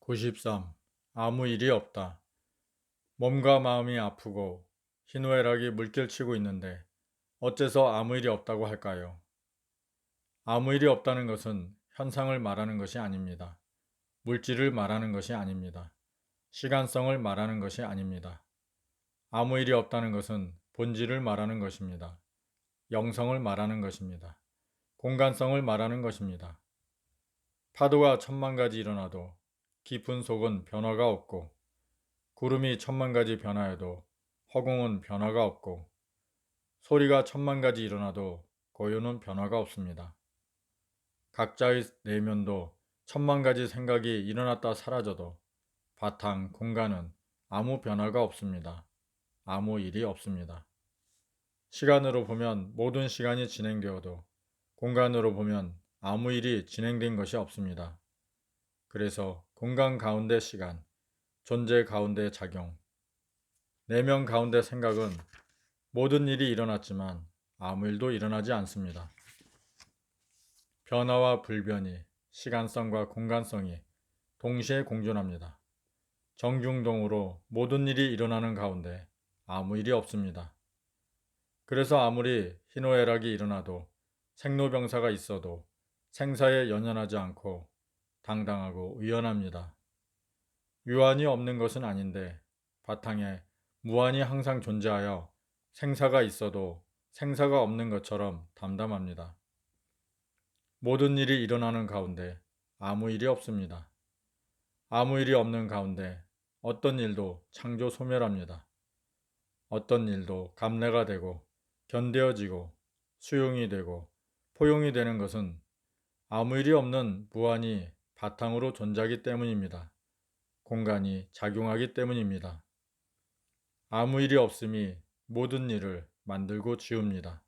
93. 아무 일이 없다. 몸과 마음이 아프고 희노애락이 물결치고 있는데 어째서 아무 일이 없다고 할까요? 아무 일이 없다는 것은 현상을 말하는 것이 아닙니다. 물질을 말하는 것이 아닙니다. 시간성을 말하는 것이 아닙니다. 아무 일이 없다는 것은 본질을 말하는 것입니다. 영성을 말하는 것입니다. 공간성을 말하는 것입니다. 파도가 천만 가지 일어나도 깊은 속은 변화가 없고, 구름이 천만 가지 변화해도 허공은 변화가 없고, 소리가 천만 가지 일어나도 고요는 변화가 없습니다. 각자의 내면도 천만 가지 생각이 일어났다 사라져도 바탕, 공간은 아무 변화가 없습니다. 아무 일이 없습니다. 시간으로 보면 모든 시간이 진행되어도 공간으로 보면 아무 일이 진행된 것이 없습니다. 그래서 공간 가운데 시간, 존재 가운데 작용, 내면 가운데 생각은 모든 일이 일어났지만 아무 일도 일어나지 않습니다. 변화와 불변이 시간성과 공간성이 동시에 공존합니다. 정중동으로 모든 일이 일어나는 가운데 아무 일이 없습니다. 그래서 아무리 희노애락이 일어나도 생로병사가 있어도 생사에 연연하지 않고 당당하고 의연합니다. 유한이 없는 것은 아닌데 바탕에 무한이 항상 존재하여 생사가 있어도 생사가 없는 것처럼 담담합니다. 모든 일이 일어나는 가운데 아무 일이 없습니다. 아무 일이 없는 가운데 어떤 일도 창조 소멸합니다. 어떤 일도 감내가 되고 견뎌지고 수용이 되고 포용이 되는 것은 아무 일이 없는 무한이 바탕으로 존재하기 때문입니다. 공간이 작용하기 때문입니다. 아무 일이 없음이 모든 일을 만들고 지웁니다.